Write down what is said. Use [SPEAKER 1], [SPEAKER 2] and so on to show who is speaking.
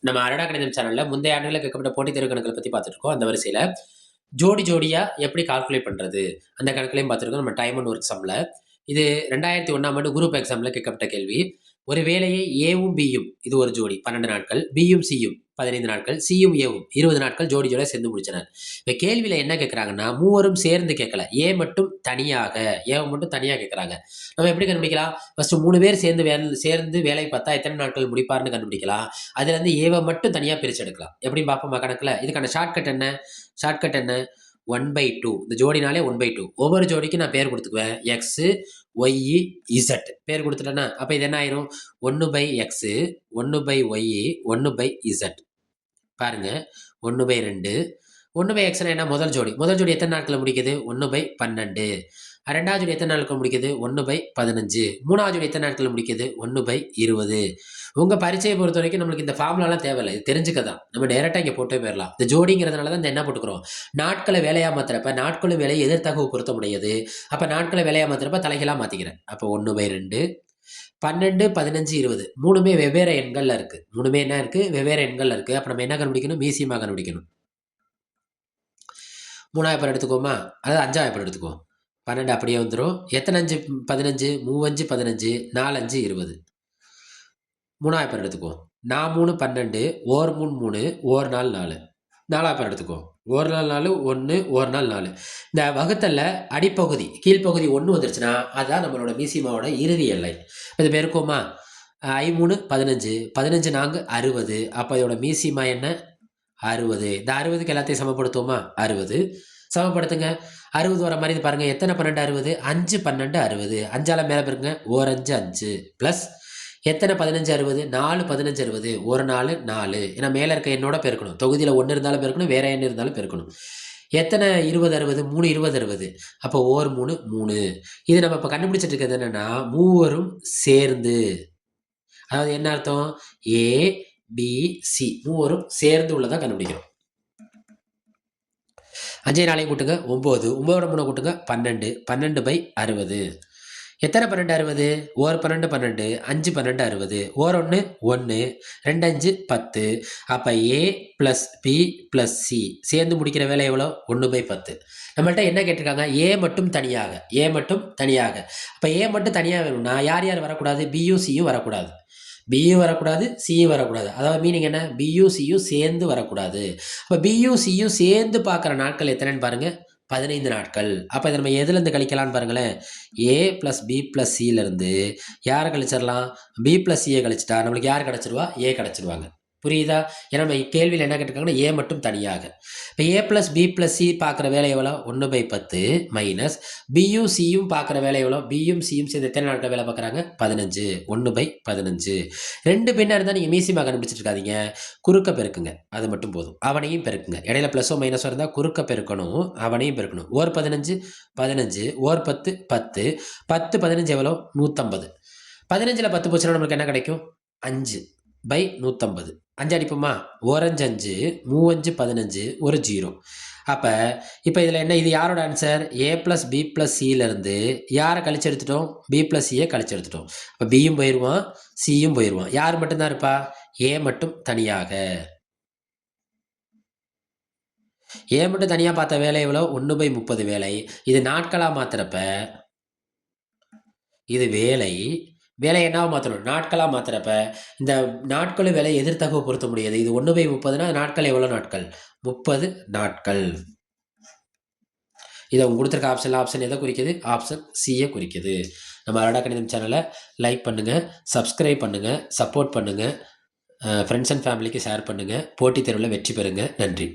[SPEAKER 1] நம்ம அடடா கணிதம் சேனல்ல முந்தைய ஆண்டுகளில் கேட்கப்பட்ட போட்டித் தேர்வு கணக்குகளை பத்தி பார்த்துட்டு இருக்கோம். அந்த வரிசையில ஜோடி ஜோடியா எப்படி கால்குலேட் பண்றது? அந்த கணக்குலையும் பார்த்துருக்கோம். நம்ம டைம் அண்ட் ஒர்க் சம்ல. இது 2001ஆம் ஆண்டு குரூப் எக்ஸாம்ல கேட்கப்பட்ட கேள்வி. ஒரு வேலையை ஏவும் பியும் இது ஒரு ஜோடி 12 நாட்கள், பியும் சியும் 15 நாட்கள், சியும் ஏவும் 20 நாட்கள் ஜோடி ஜோடியா சேர்ந்து முடிச்சனர். இப்ப கேள்வியில என்ன கேட்கறாங்கன்னா, மூவரும் சேர்ந்து கேட்கல. ஏ மட்டும் தனியாக, ஏவ மட்டும் தனியா கேட்கறாங்க. நம்ம எப்படி கண்டுபிடிக்கலாம்? ஃபர்ஸ்ட் 3 பேர் சேர்ந்து வேலை பார்த்தா எத்தனை நாட்கள் முடிப்பார்ன்னு கண்டுபிடிக்கலாம். அதுலேருந்து ஏவ மட்டும் தனியா பிரிச்சு எடுக்கலாம். எப்படின்னு பார்ப்போமா கணக்குல? இதுக்கான ஷார்ட்கட் என்ன? ஷார்ட்கட் என்ன? 1/2. இந்த ஜோடினாலே 1/2. ஒவ்வொரு ஜோடிக்கும் நான் பேர் கொடுத்துக்குவேன். எக்ஸ், ஒய், இசட் பேர் கொடுத்துட்டேன்னா அப்ப இது என்ன ஆயிரும்? 1/x, 1/y, 1/z. பாருங்க 1/2. 1/x என்ன? முதல் ஜோடி. முதல் ஜோடி எத்தனை நாட்கள் முடிக்குது? 1/12. ரெண்டாவது ஜோடி எத்தனை நாட்கள் முடிக்குது? 1/15. மூணாவது ஜோடி எத்தனை நாட்கள் முடிக்குது? 1/20. உங்க பரீட்சையை பொறுத்த வரைக்கும் நம்மளுக்கு இந்த ஃபார்முலாலாம் தேவையில்லை. இது தெரிஞ்சுக்க தான். நம்ம டைரக்டா இங்க போட்டே போயிடலாம். இந்த ஜோடிங்கிறதுனால தான் இந்த என்ன போட்டுக்கிறோம்? நாட்களை வேலையா மாத்துறப்ப நாட்களும் வேலையை எதிர்த்தகவு பொருத்த முடியாது. அப்ப நாட்களை வேலையா மாத்துறப்ப தலைகளா மாத்திக்கிறேன். அப்ப 1/2, 12, 15, 20 மூணுமே வெவ்வேறு எண்கள்ல இருக்கு. மூணுமே என்ன இருக்கு? வெவ்வேறு எண்கள்ல இருக்கு. அப்ப நம்ம என்ன கண்டுபிடிக்கணும்? மீசியமா கண்டுபிடிக்கணும். 3ஆவது பேர் எடுத்துக்கோமா? அதாவது 5ஆவது பேர் எடுத்துக்குவோம். 12 அப்படியே வந்துரும். எத்தனை 5? 15, 3 5 15, 4 5 20. 3ஆவது பேர் எடுத்துக்குவோம். 4 3 12, 1 3 3, 1 4 4. 4ஆவது பேர் எடுத்துக்குவோம். 1 4 4, 1, 1 4 4. இந்த வகுத்தல்ல அடிப்பகுதி, கீழ்ப்பகுதி 1 வந்துருச்சுன்னா, அதான் நம்மளோட மீசிமாவோட இறுதி எல்லை. இது பெருக்குவோமா? 5 3 15, 15 4 60. அப்ப இதோட மீசிமா என்ன? 60. இந்த 60க்கு எல்லாத்தையும் சமப்படுத்துவோமா? 60. சமப்படுத்துங்க. 60 வர மாதிரி இது பாருங்க. எத்தனை 12 60? 5 12 60. 5ஆல மேல பெருக்குங்க. 1 5 5 பிளஸ் எத்தனை 15 60? 4 15 60. 1 4 4. ஏன்னா மேல இருக்க எண்ணோட பெருக்கணும். தொகுதியில 1 இருந்தாலும் பெருக்கணும், வேற எண் இருந்தாலும் பெருக்கணும். எத்தனை 20 60? 3 20 60. அப்போ 1 3 3. இது நம்ம இப்ப கண்டுபிடிச்சிட்டு இருக்கிறது என்னன்னா, மூவரும் சேர்ந்து. அதாவது என்ன அர்த்தம்? ஏ பி சி மூவரும் சேர்ந்து உள்ளதா கண்டுபிடிக்கிறோம். 5 4 கூட்டுங்க 9. 9 3 கூட்டுங்க 12. 12/60. எத்தனை 12 60? 1 12 12, 5 12 60. 1 1 1, 2 5 10. அப்ப ஏ பிளஸ் பி பிளஸ் சி சேர்ந்து முடிக்கிற வேலை எவ்வளோ? 1/10. நம்மள்ட்ட என்ன கேட்டிருக்காங்க? ஏ மட்டும் தனியாக. ஏ மட்டும் தனியாக. அப்ப ஏ மட்டும் தனியாக வேணும்னா யார் யார் வரக்கூடாது? பியும் சியும் வரக்கூடாது. பியும் வரக்கூடாது, சியும் வரக்கூடாது. அதாவது மீனிங் என்ன? பியும் சியும் சேர்ந்து வரக்கூடாது. அப்ப பியும் சியும் சேர்ந்து பார்க்குற நாட்கள் எத்தனைன்னு பாருங்க. 15 நாட்கள். அப்ப இதை நம்ம எதுலேருந்து கழிக்கலாம்னு பாருங்களேன். ஏ பிளஸ் பி பிளஸ் சியிலேருந்து யாரை கழிச்சிடலாம்? பி பிளஸ் சியை கழிச்சிட்டா நம்மளுக்கு யார் கிடச்சிருவா? ஏ கிடச்சிருவாங்க. புரியுதா? ஏன்னா நம்ம கேள்வியில் என்ன கேட்டிருக்காங்கன்னா ஏ மட்டும் தனியாக. இப்போ ஏ பிளஸ் பி பிளஸ் சி பார்க்குற வேலை எவ்வளோ? 1/10 மைனஸ் பியும் சியும் பார்க்குற வேலை எவ்வளோ? பியும் சியும் சேர்ந்து எத்தனை நாட்கள் வேலை பார்க்குறாங்க? 15. 1/15. 2 பின்னர் இருந்தால் நீங்கள் மீசிமா கண்டுபிடிச்சிட்டு இருக்காதீங்க. குறுக்க பெருக்குங்க. அது மட்டும் போதும். அவனையும் பெருக்குங்க. இடையில ப்ளஸோ மைனஸோ இருந்தால் குறுக்க பெருக்கணும். அவனையும் பெருக்கணும். 15 15, 10 10. 10 15 எவ்வளோ? 150. 15ல் 10 போச்சுன்னா நம்மளுக்கு என்ன கிடைக்கும்? 5/150. 5 அடிப்போமா? 1 5 5, 3 5 15, ஒரு 0. அப்போ இப்போ இதில் என்ன? இது யாரோட ஆன்சர்? ஏ பிளஸ் பி பிளஸ் சியிலேருந்து யாரை கழிச்சு எடுத்துட்டோம்? பி பிளஸ் சியை கழிச்சு எடுத்துட்டோம். அப்போ பியும் போயிடுவான், சியும் போயிடுவான். யார் மட்டும்தான் இருப்பா? ஏ மட்டும் தனியாக. ஏ மட்டும் தனியாக பார்த்த வேலை எவ்வளோ? 1/30 வேலை. இது நாட்களாக மாத்துறப்ப இது வேலை என்னவா மாற்றணும்? நாட்களாக மாத்துறப்ப இந்த நாட்களும் வேலை எதிர்த்தகவு பொருத்த முடியாது. இது 1/30னா நாட்கள் எவ்வளோ நாட்கள்? 30 நாட்கள். இதை கொடுத்துருக்க ஆப்ஷன் எதை குறிக்குது? ஆப்ஷன் சியை குறிக்குது. நம்ம அடடா கணிதம் சேனலை லைக் பண்ணுங்கள், சப்ஸ்கிரைப் பண்ணுங்கள், சப்போர்ட் பண்ணுங்கள், ஃப்ரெண்ட்ஸ் அண்ட் ஃபேமிலிக்கு ஷேர் பண்ணுங்கள். போட்டித் தேர்வில் வெற்றி பெறுங்க. நன்றி.